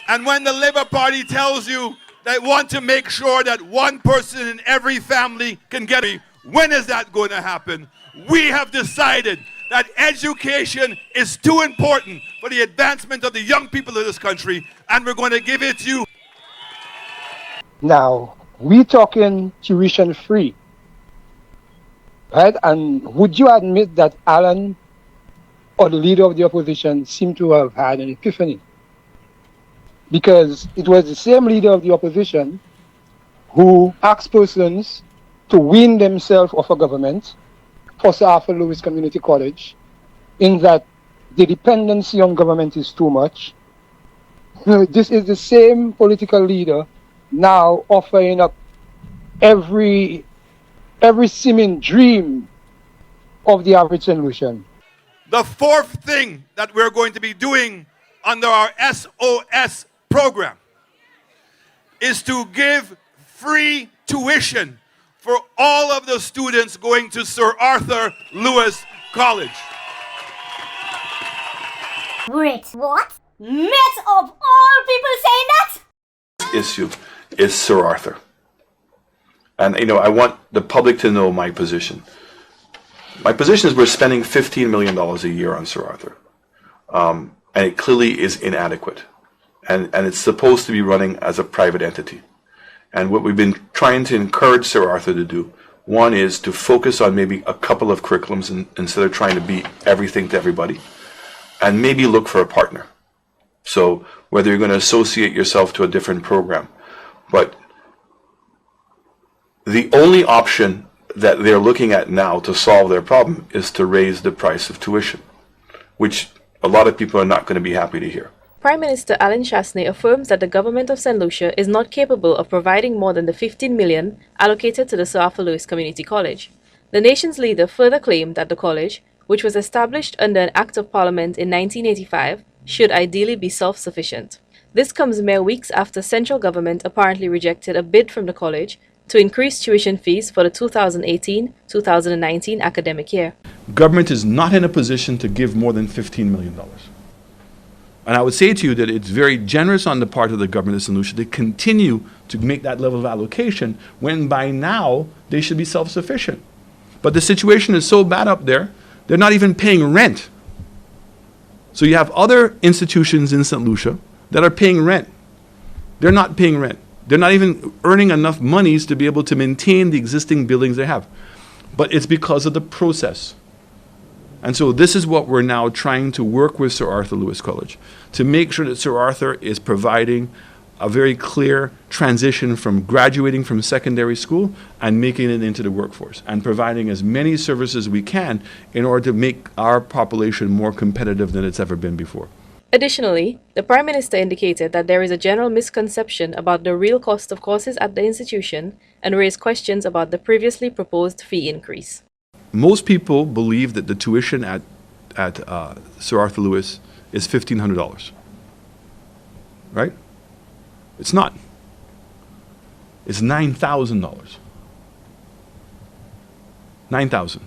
And when the Labour Party tells you they want to make sure that one person in every family can get it, when is that going to happen? We have decided that education is too important for the advancement of the young people of this country, and we're going to give it to you. Now, we talking tuition free, right? And would you admit that Alan, or the leader of the opposition, seemed to have had an epiphany? Because it was the same leader of the opposition who asked persons to wean themselves off a government for Sir Arthur Lewis Community College, in that the dependency on government is too much. This is the same political leader now offering up every seeming dream of the average solution. The fourth thing that we're going to be doing under our SOS program is to give free tuition for all of the students going to Sir Arthur Lewis College. Wait, what? Met of all people saying that? Issue is Sir Arthur. And I want the public to know my position. My position is we're spending $15 million a year on Sir Arthur. And it clearly is inadequate. And it's supposed to be running as a private entity. And what we've been trying to encourage Sir Arthur to do, one is to focus on maybe a couple of curriculums instead of trying to be everything to everybody. And maybe look for a partner. So whether you're going to associate yourself to a different program. But the only option that they're looking at now to solve their problem is to raise the price of tuition, which a lot of people are not going to be happy to hear. Prime Minister Alan Chastanet affirms that the government of St. Lucia is not capable of providing more than the $15 million allocated to the Sir Arthur Lewis Community College. The nation's leader further claimed that the college, which was established under an Act of Parliament in 1985, should ideally be self-sufficient. This comes mere weeks after central government apparently rejected a bid from the college to increase tuition fees for the 2018-2019 academic year. Government is not in a position to give more than $15 million. And I would say to you that it's very generous on the part of the government of St. Lucia to continue to make that level of allocation when by now they should be self-sufficient. But the situation is so bad up there, they're not even paying rent. So you have other institutions in St. Lucia that are paying rent. They're not paying rent. They're not even earning enough monies to be able to maintain the existing buildings they have. But it's because of the process. And so this is what we're now trying to work with Sir Arthur Lewis College, to make sure that Sir Arthur is providing a very clear transition from graduating from secondary school and making it into the workforce, and providing as many services as we can in order to make our population more competitive than it's ever been before. Additionally, the Prime Minister indicated that there is a general misconception about the real cost of courses at the institution and raised questions about the previously proposed fee increase. Most people believe that the tuition at Sir Arthur Lewis is $1,500, right? It's not. It's $9,000. $9,000,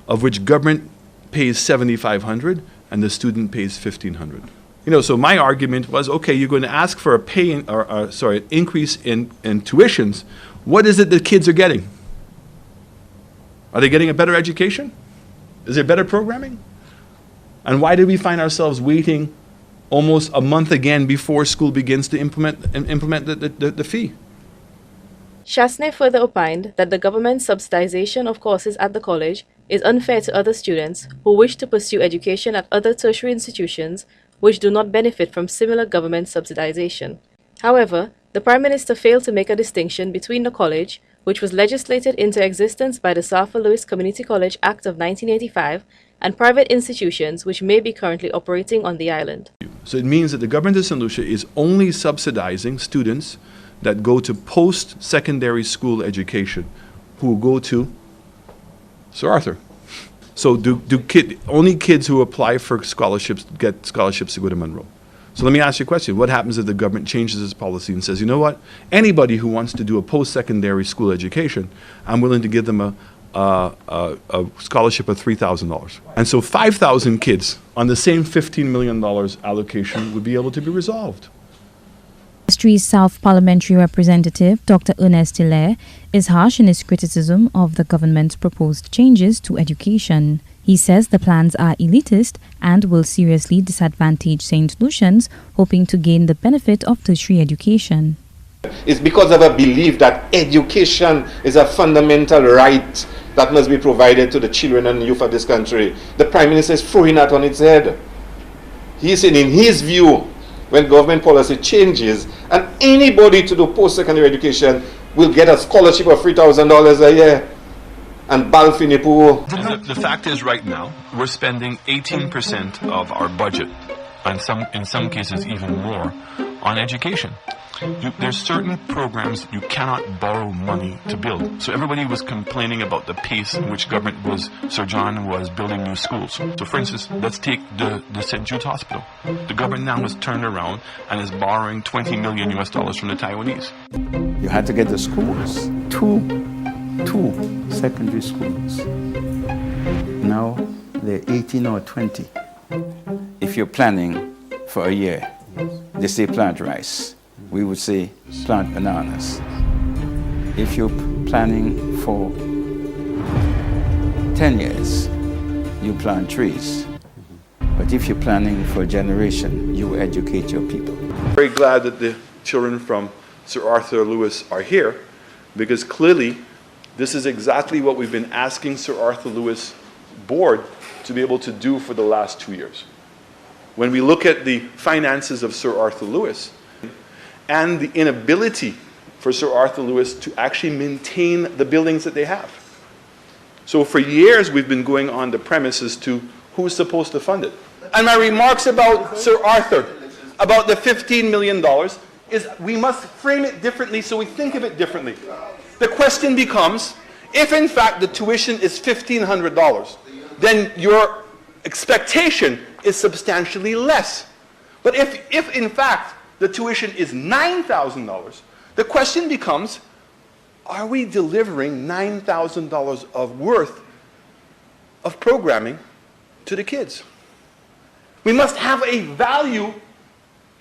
of which government pays $7,500 and the student pays $1,500. So my argument was, okay, you're going to ask for an increase in tuitions. What is it that kids are getting? Are they getting a better education? Is there better programming? And why did we find ourselves waiting almost a month again before school begins to implement the fee? Chastanet further opined that the government's subsidization of courses at the college is unfair to other students who wish to pursue education at other tertiary institutions which do not benefit from similar government subsidization. However, the Prime Minister failed to make a distinction between the college, which was legislated into existence by the Sir Arthur Lewis Community College Act of 1985, and private institutions which may be currently operating on the island. So it means that the government of St. Lucia is only subsidizing students that go to post-secondary school education who go to Sir Arthur. So only kids who apply for scholarships get scholarships to go to Monroe. So let me ask you a question. What happens if the government changes its policy and says, you know what, anybody who wants to do a post-secondary school education, I'm willing to give them a scholarship of $3,000. And so 5,000 kids on the same $15 million allocation would be able to be resolved. Industries South Parliamentary Representative Dr. Ernest Hilaire is harsh in his criticism of the government's proposed changes to education. He says the plans are elitist and will seriously disadvantage St. Lucians hoping to gain the benefit of tertiary education. It's because of a belief that education is a fundamental right that must be provided to the children and youth of this country. The Prime Minister is throwing that on its head. He said in his view, when government policy changes and anybody to do post-secondary education will get a scholarship of $3,000 a year and The fact is right now, we're spending 18% of our budget, and in some cases even more, on education. There's certain programs you cannot borrow money to build. So everybody was complaining about the pace in which Sir John was building new schools. So for instance, let's take the St. Jude's Hospital. The government now has turned around and is borrowing $20 million from the Taiwanese. You had to get the schools, two secondary schools. Now they're 18 or 20. If you're planning for a year, they say plant rice. We would say plant bananas. If you're planning for 10 years, you plant trees. But if you're planning for a generation, you educate your people. Very glad that the children from Sir Arthur Lewis are here, because clearly this is exactly what we've been asking Sir Arthur Lewis board to be able to do for the last 2 years. When we look at the finances of Sir Arthur Lewis and the inability for Sir Arthur Lewis to actually maintain the buildings that they have. So for years we've been going on the premises to who's supposed to fund it. And my remarks about Sir Arthur, about the $15 million, is we must frame it differently so we think of it differently. The question becomes, if in fact the tuition is $1,500, then your expectation is substantially less. But if in fact the tuition is $9,000, the question becomes, are we delivering $9,000 of worth of programming to the kids? We must have a value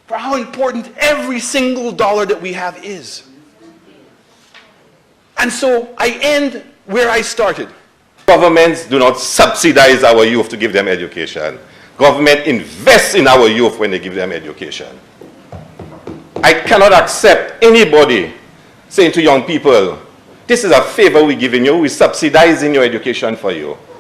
for how important every single dollar that we have is. And so I end where I started. Governments do not subsidize our youth to give them education. Government invests in our youth when they give them education. I cannot accept anybody saying to young people, this is a favor we're giving you, we're subsidizing your education for you.